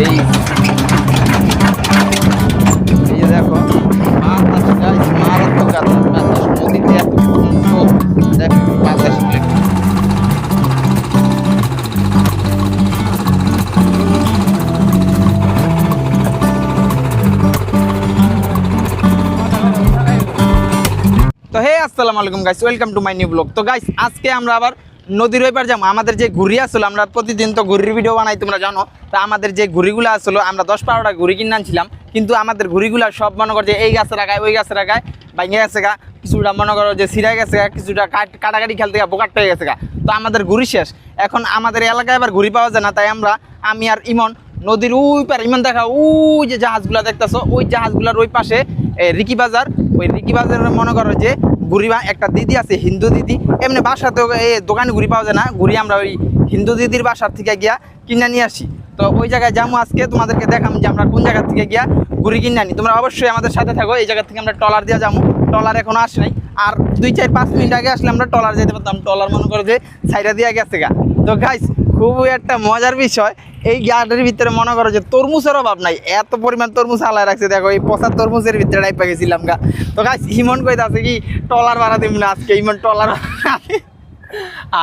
এই এই যে দেখো বাতাস গাইস, মারাত্মক বাতাস, নদীতে এত স্রোত, দেখো বাতাস তো হে আসসালামু আলাইকুম guys, welcome to my new blog. তো গাইস আজকে আমরা আবার নদীর ওই পার যাবো। আমাদের যে ঘুড়ি আসলো, আমরা প্রতিদিন তো ঘুড়ির ভিডিও বানাই, তোমরা জানো। তা আমাদের যে ঘুড়িগুলো আসলো, আমরা 10-12টা ঘুড়ি কিনে আনছিলাম, কিন্তু আমাদের ঘুড়িগুলো সব মনে করছে এই গাছের আগায় ওই গাছের আগায় ভাঙে গেছে গা, কিছুটা মনে করো যে ছিঁড়ে গেছে গা, কিছুটা কাটাকাটি খেলতে গা বোকাট হয়ে গেছে গা। তো আমাদের ঘুড়ি শেষ, এখন আমাদের এলাকায় আবার ঘুড়ি পাওয়া যায় না। তাই আমি আর ইমন নদীর ওই পার, ইমন দেখা ওই যে জাহাজগুলো দেখতেছো, ওই জাহাজগুলোর ওই পাশে রিকি বাজার, ওই রিকি বাজারে মনে করো যে ঘুড়ি একটা দিদি আছে, হিন্দু দিদি। এমনি বাসাতেও এই দোকানে ঘুড়ি পাওয়া যায় না, ঘুড়ি আমরা ওই হিন্দু দিদির বাসার থেকে গিয়া কিনে নিয়ে আসি। তো ওই জায়গায় যাবো আজকে, তোমাদেরকে দেখাম যে আমরা কোন জায়গা থেকে গিয়া ঘুড়ি কিনে আনি। তোমরা অবশ্যই আমাদের সাথে থাকো। এই জায়গা থেকে আমরা ট্রলার দিয়ে যাবো, ট্রলার এখনো আসে নাই, আর 2-4-5 মিনিট আগে আসলে আমরা ট্রলার যেতে পারতাম। ট্রলার মনে করো যে সাইডা দিয়ে গেছে গা। তো গাইস খুবই একটা মজার বিষয়, এই গার্ডের ভিতরে মনে করো যে তরমুজের অভাব নাই, এত পরিমাণ তরমুজ হালায় রাখছে। দেখো এই পচা তরমুজের ভিতরে ডাইপা গেছিলাম গা। তো গাইস ইমন কইতে আছে কি ট্রলার ভাড়া দিব না আজকে, ইমন ট্রলার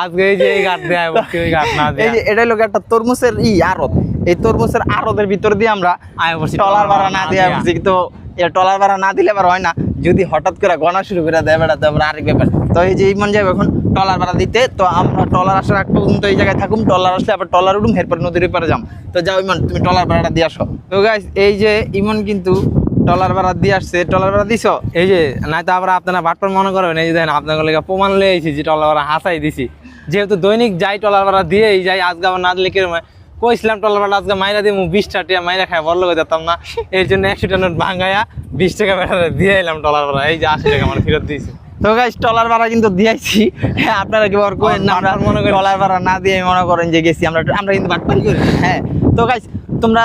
আজকে এই যে এই ঘাট দেয় বলছি, ওই ঘাট না দেয়। এই যে এটা লোক একটা তরমুজের আড়ত, এই তরমুজের আড়তের ভিতর দিয়ে আমরা ট্রলার ভাড়া না দিয়ে আসছি। তো ট্রলার ভাড়া না দিলে আবার হয় না, যদি হঠাৎ করে গণা শুরু করে দেয় বেড়াতে আবার আরেক ব্যাপার। তো এই যে ইমন যাবে এখন ট্রলার ভাড়া দিতে। তো আমরা ট্রলার আসার আগ পর্যন্ত এই জায়গায় থাকুম, ট্রলার আসলে আবার ট্রলার উঠুম, এরপর নদীর পারে যাম। তো যাও ইমন, তুমি ট্রলার ভাড়াটা দিয়ে আসো। তো গাইস এই যে ইমন কিন্তু ট্রলার ভাড়া দিয়ে আসছে। ট্রলার ভাড়া দিছো? এই যে নাই তো আবার আপনারা বাটপার মনে করবেন, এই যে দেখেন আপনার লেগে প্রমাণ লয়ে আইছি যে টলার ভাড়া হাসাই দিছি। যেহেতু দৈনিক যাই টলার ভাড়া দিয়েই যাই, আজকে আবার না দিলে কিরম হয়, কইছিলাম টলার ভাড়া আজকে মাইরা দিই 20টা টিয়া মাইরা খায় বড় লোক যেতাম না, এর জন্য 100 নোট ভাঙায়া 20 টাকা ভাড়া দিয়ে এলাম টলার ভাড়া। এই যে 80 টাকা আমার ফেরত দিয়েছি। তো গাইস ট্রলার ভাড়া কিন্তু দিয়েছি। হ্যাঁ আপনারা কি আর কোয়েন না, আমরা মনে করি ট্রলার ভাড়া না দিয়ে মনে করেন যে গেছি আমরা কিন্তু বাটপারি করি। হ্যাঁ তো গাইস তোমরা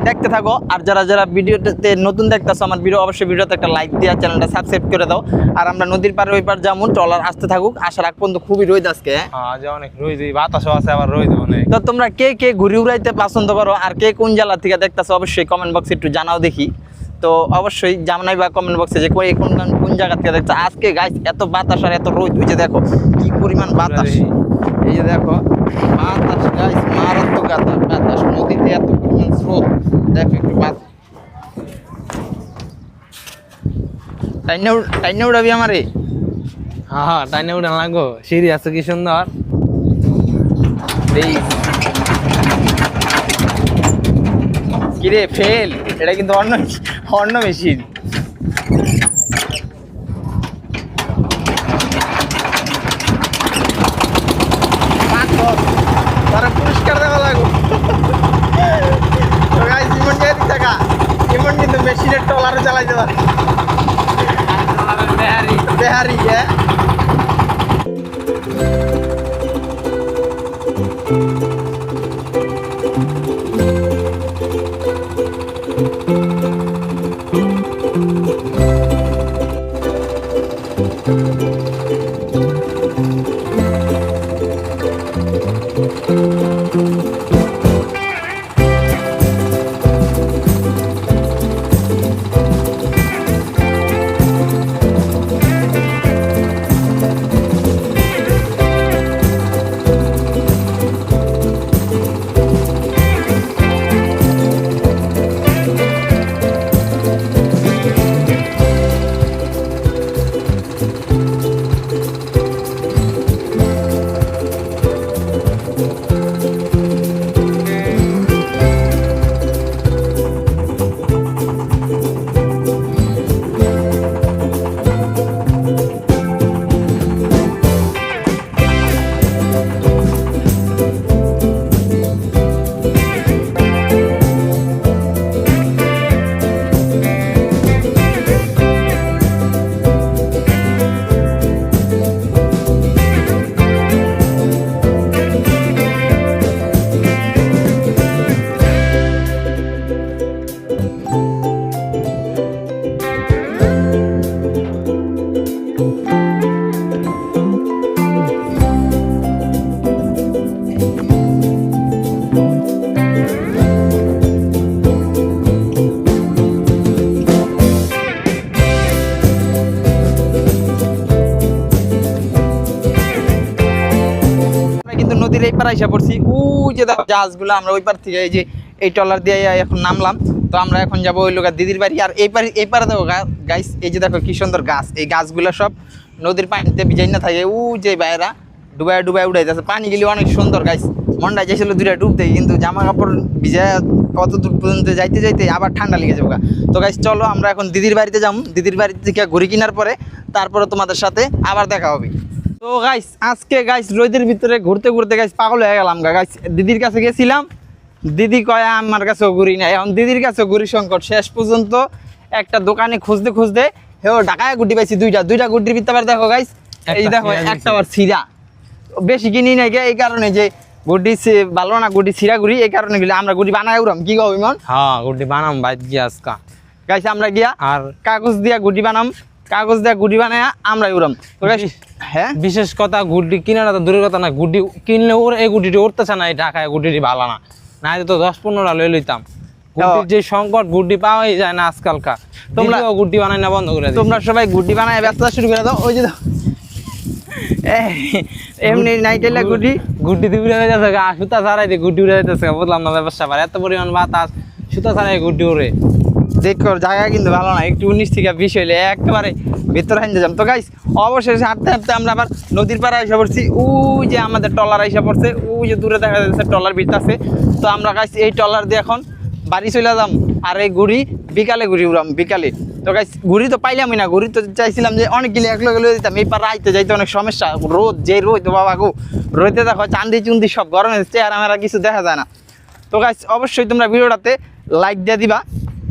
দেখতে থাকো, আর যারা যারা ভিডিওতে নতুন দেখতেছো আমার ভিডিও, অবশ্যই ভিডিওতে একটা লাইক দিয়ে চ্যানেলটা সাবস্ক্রাইব করে দাও। আর আমরা নদীর পারে ওই পার যেমন ট্রলার আসতে থাকুক, আসার আগ পর্যন্ত খুবই রোদ আজকে। হ্যাঁ যে অনেক রোদ, বাতাসও আছে আবার রোদ অনেক। তো তোমরা কে কে ঘুরি উড়াইতে পছন্দ করো আর কে কোন জেলা থেকে দেখতেছো, অবশ্যই কমেন্ট বক্সে একটু জানাও দেখি। তো অবশ্যই জানাই বা কমেন্ট বক্সে যে কোন জায়গা থেকে দেখছো। আজকে গাইস এত বাতাস আর এত রোদ, ওই যে দেখো কি পরিমাণ বাতাস, এই যে দেখো বাতাস গাইস, মারাত্মক বাতাস, নদীতে এত পরিমাণ স্রোত। দেখো একটু বাতাস, টাইনে উড়াবি আমারে। হ্যাঁ হ্যাঁ টাইনে উঠান লাগো, সিঁড়ি আছে কি সুন্দর। এই কিরে ফেল, এটা কিন্তু অন্য মেশিন। তারা পুরস্কার দেওয়া লাগবে। তো গাইস ইমন কে দিতে টাকা, ইমন কিন্তু মেশিনের ট্রলারে চালাইতে পারে, বেহারি। হ্যাঁ পাড়ে এসে পড়ছি। যে দেখো জাহাজগুলো, আমরা ওই পার থেকে এই যে এই ট্রলার দিয়ে এখন নামলাম। তো আমরা এখন যাবো ওই লোক দিদির বাড়ি। আর এই পারে দেখো গাইস, এই যে দেখো কি সুন্দর গাছ, এই গাছগুলো সব নদীর পানিতে ভিজাই না থাকে। যে বাইরা ডুবাই ডুবাই উড়াই যাচ্ছে, পানি গেলে অনেক সুন্দর গাইস। মনটা চাইছিল দুইটা ডুবতে, কিন্তু জামা কাপড় ভিজা কত দূর পর্যন্ত যাইতে যাইতে আবার ঠান্ডা লেগে যাবে। তো গাইস চলো আমরা এখন দিদির বাড়িতে যাবো। দিদির বাড়ি থেকে ঘুরি কেনার পরে তারপরে তোমাদের সাথে আবার দেখা হবে। তো গাইস আজকে গাইস রোদের ভিতরে ঘুরতে ঘুরতে গাইস পাগল হয়ে গেলাম গাইস। দিদির কাছে গেছিলাম, দিদি কয় আমার কাছেও ঘুরি না। এখন দিদির কাছেও ঘুরি সংকট। শেষ পর্যন্ত একটা দোকানে খুঁজতে খুঁজতে হেও ঢাকায় গুটি পাইছি দুইটা গুটির ভিতরে। আবার দেখো গাইস, এই দেখো একটা আবার ছিঁড়া। বেশি কিনি নাই গে, এই কারণে যে গুটি ভালো না, গুটি ছিঁড়া ঘুরি, এই কারণে গেলে আমরা গুটি বানাই উড়াম। কি কও ইমন? হ্যাঁ গুটি বানাম বাইক গিয়া আজকা গাইস আমরা গিয়া আর কাগজ দিয়া গুটি বানাম, কাগজ দিয়া গুটি বানায় আমরা উড়াম। তো গাইস হ্যাঁ, বিশেষ কথা গুটি কিনাটা তো দূরের কথা না, গুটি কিনলে ওর এই গুটিটি উঠতেছে না। এই ঢাকায় গুটিটি ভালো না, না তো 10-15টা লই লইতাম। গুটির যে সংকট, গুটি পাওয়াই যায় না আজকালকার। তোমরা গুটি বানাই না বন্ধ করে দিও। তোমরা সবাই গুটি বানায় ব্যবসা শুরু করে দাও। ওই যে দাও এমনি নাইটেলা গুটি উড়ে যাচ্ছে, সুতা ছাড়াই দিয়ে গুটি উড়ে যাইতেছে। বুঝলাম না ব্যবসা পারে, এত পরিমাণ বাতাস, সুতা ছাড়াই গুটি উড়ে। দেখো জায়গা কিন্তু ভালো না, একটু 19 থেকে 20 হইলে একেবারে ভিতরে হাইতে যাম। তো গাইস অবশেষে হাঁটতে হাঁটতে আমরা আবার নদীর পাড়ে এসে পড়ছি। যে আমাদের ট্রলার এসে পড়ছে, যে দূরে দেখা যাচ্ছে ট্রলার ভিড় আছে। তো আমরা গাইস এই ট্রলার দিয়ে এখন বাড়ি চলে যাম। আর এই ঘুরি বিকালে ঘুরি উড়াম বিকালে। তো গাইস ঘুরি তো পাইলামই না, ঘুরি তো চাইছিলাম যে অনেক গিলে এক লগে লয়ে দিতাম। এই পাড়া আইতে যাইতে অনেক সমস্যা, রোদ যে রোদ বাবা গো, রোদে দেখো চান্দি চুন্দি সব গরমে চেহারা মেরা কিছু দেখা যায় না। তো গাইস অবশ্যই তোমরা ভিডিওটাতে লাইক দিয়ে দিবা,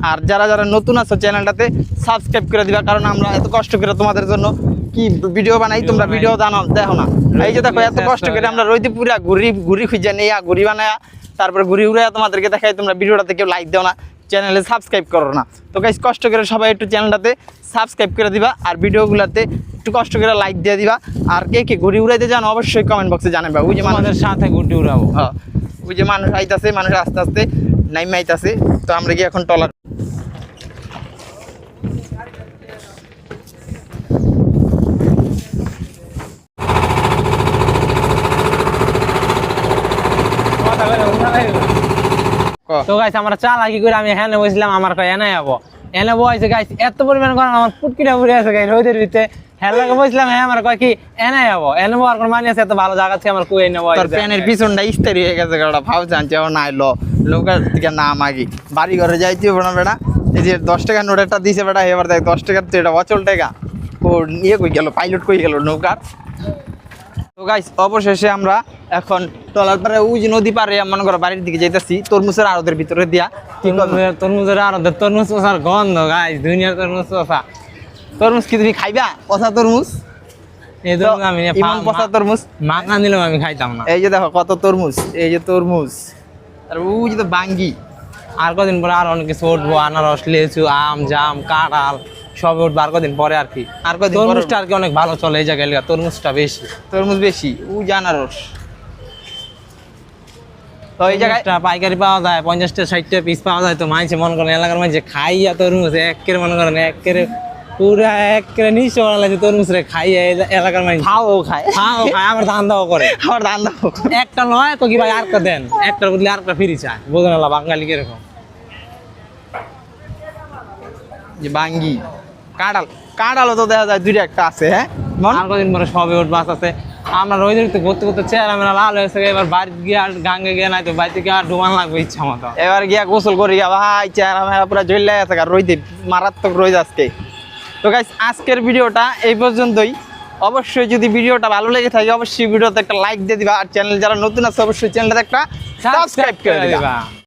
আর যারা যারা নতুন আছো চ্যানেলটাতে সাবস্ক্রাইব করে দিবা। কারণ আমরা এত কষ্ট করে তোমাদের জন্য কি ভিডিও বানাই, তোমরা ভিডিও জানো দেখো না। এই যে দেখো এত কষ্ট করে আমরা রইতে পুরা ঘুরি খুঁজে নেইয়া ঘুরি বানায়া তারপরে ঘুরি উড়ে তোমাদেরকে দেখাই। তোমরা ভিডিওটাতে কেউ লাইক দাও না, চ্যানেলে সাবস্ক্রাইব করো না। তো গাইস কষ্ট করে সবাই একটু চ্যানেলটাতে সাবস্ক্রাইব করে দিবা, আর ভিডিওগুলোতে একটু কষ্ট করে লাইক দিয়ে দিবা। আর কে কে ঘুরি উড়াইতে জানো অবশ্যই কমেন্ট বক্সে জানাবা। ওই যে আমাদের সাথে গুটি উড়াবো। হ্যাঁ, ওই যে মানুষ আইতাছে, মানুষ আস্তে আস্তে নাইমে আইতাছে। তো আমরা কি এখন টলার তো গাইস আমরা চালাকি করে আমি এখানে বসলাম, আমার কয় এনে যাবো, এনে বসে গাইস এত পরিমাণ গরম, আমার ফুটকিটা পুড়ে আছে গাই রোদের ভিতরে। হ্যাঁ লাগে বসলাম, হ্যাঁ আমার কয় কি এনে যাবো, এনে আর কোন মানে আছে? এত ভালো জায়গা থেকে আমার কুয়ে নেবো। তোর প্যানের পিছনটা ইস্তারি হয়ে গেছে, গাড়া ভাব জানছে ও নাই লোকের থেকে না মাগি বাড়ি ঘরে যাইতে হবে না বেটা। এই যে 10 টাকা নোটেরটা দিছে বেটা, এবার দেখ 10 টাকার তো এটা অচল টাকা। ও নিয়ে কই গেল, পাইলট কই গেল নৌকার। তো গাইস অবশেষে আমরা এখন টলার পারে ওই যে নদী পারে মনে করো বাড়ির দিকে যাইতেছি, তরমুজের আড়তের ভিতরে দিয়া। তরমুজের আর তরমুজ চষার গন্ধ গাইস, দুনিয়ার তরমুজ চষা। তরমুজ কি তুমি খাইবা? পচা তরমুজ, এই তরমুজ আমি ইমন পচা তরমুজ মাখনা দিলেও আমি খাইতাম না। এই যে দেখো কত তরমুজ, এই যে তরমুজ, আর ওই যে তো বাঙ্গি। আর কদিন পরে আর অনেক কিছু উঠবো, আনারস, লেচু, আম, জাম, কাঁঠাল সব উঠবো আর কদিন পরে আর কি। আর কদিন তরমুজটা আর কি অনেক ভালো চলে এই জায়গায়, তরমুজটা বেশি, তরমুজ বেশি। ওই যে আনারস, তো এই জায়গায় পাইকারি পাওয়া যায় 50-60 পিস পাওয়া যায়। তো মাইছে মনে করেন এলাকার মাঝে খাইয়া তরমুজ একের মনে করেন একের পুরা একের নিশ্চয় ভালো লাগে তরমুজ রে খাইয়া এলাকার মাঝে খাও খায়, আবার ধান দাও করে, আবার ধান দাও। একটা নয় তো কি ভাই আরেকটা দেন, একটার বদলে আরেকটা ফ্রি চায়। বোঝেন না বাঙালি কিরকম। যে বাঙ্গি, কাঁঠালও তো দেখা যায় দুইটা একটা আছে। হ্যাঁ আর কদিন পরে সবে ওঠ বাস আছে। আমরা রোদের ভিতরে ঘুরতে ঘুরতে চেহারা মেরা লাল হয়েছে। এবার বাড়িতে গিয়ে আর গাঙ্গে গিয়ে নাই তো বাড়িতে গিয়ে আর ডুবান লাগবে ইচ্ছা মতো। এবার গিয়া গোসল করি ভাই, চেহারা মেরা পুরো জ্বলে আছে, আর রোদে মারাত্মক রোদ আজকে। তো গাইস আজকের ভিডিওটা এই পর্যন্তই। অবশ্যই যদি ভিডিওটা ভালো লেগে থাকে অবশ্যই ভিডিওতে একটা লাইক দিয়ে দিবা, আর চ্যানেল যারা নতুন আছে অবশ্যই চ্যানেলটাতে একটা সাবস্ক্রাইব করে দিবা।